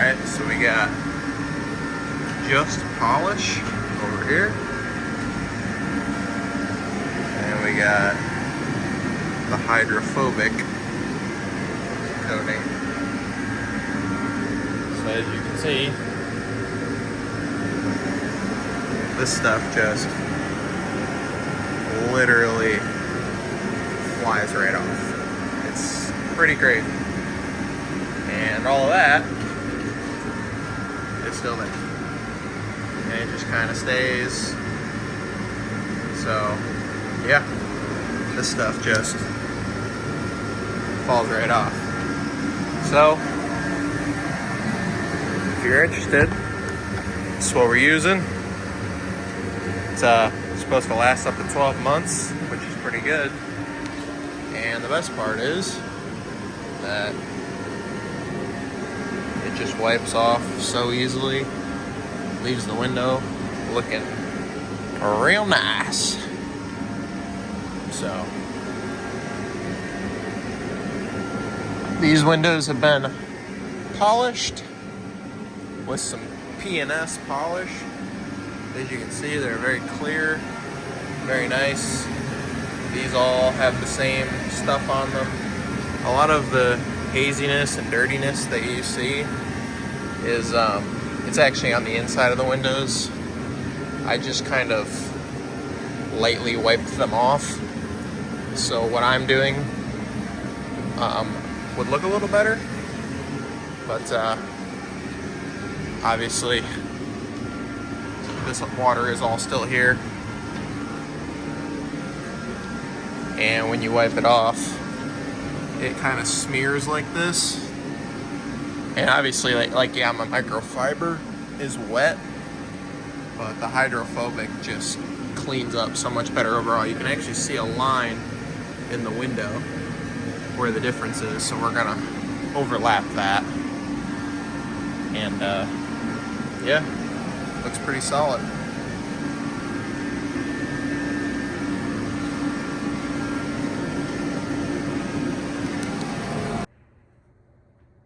Alright, so we got just polish over here. And we got the hydrophobic coating. So as you can see, this stuff just literally flies right off. It's pretty crazy. And all of that is still there. And it just kind of stays. So, yeah, this stuff just falls right off. So, if you're interested, this is what we're using. It's supposed to last up to 12 months, which is pretty good. And the best part is that it just wipes off so easily, leaves the window looking real nice. So, these windows have been polished with some P&S polish. As you can see, they're very clear, very nice. These all have the same stuff on them. A lot of the haziness and dirtiness that you see is it's actually on the inside of the windows. I just kind of lightly wiped them off, so what I'm doing would look a little better, but obviously this water is all still here, and when you wipe it off, it kind of smears like this. And obviously, like yeah, my microfiber is wet, but the hydrophobic just cleans up so much better overall. You can actually see a line in the window where the difference is, so we're gonna overlap that. And yeah, looks pretty solid.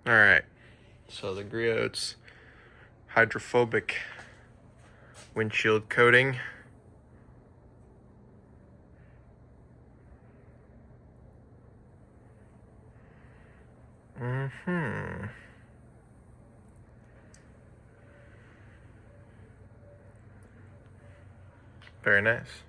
All right, so the Griot's hydrophobic windshield coating. Very nice.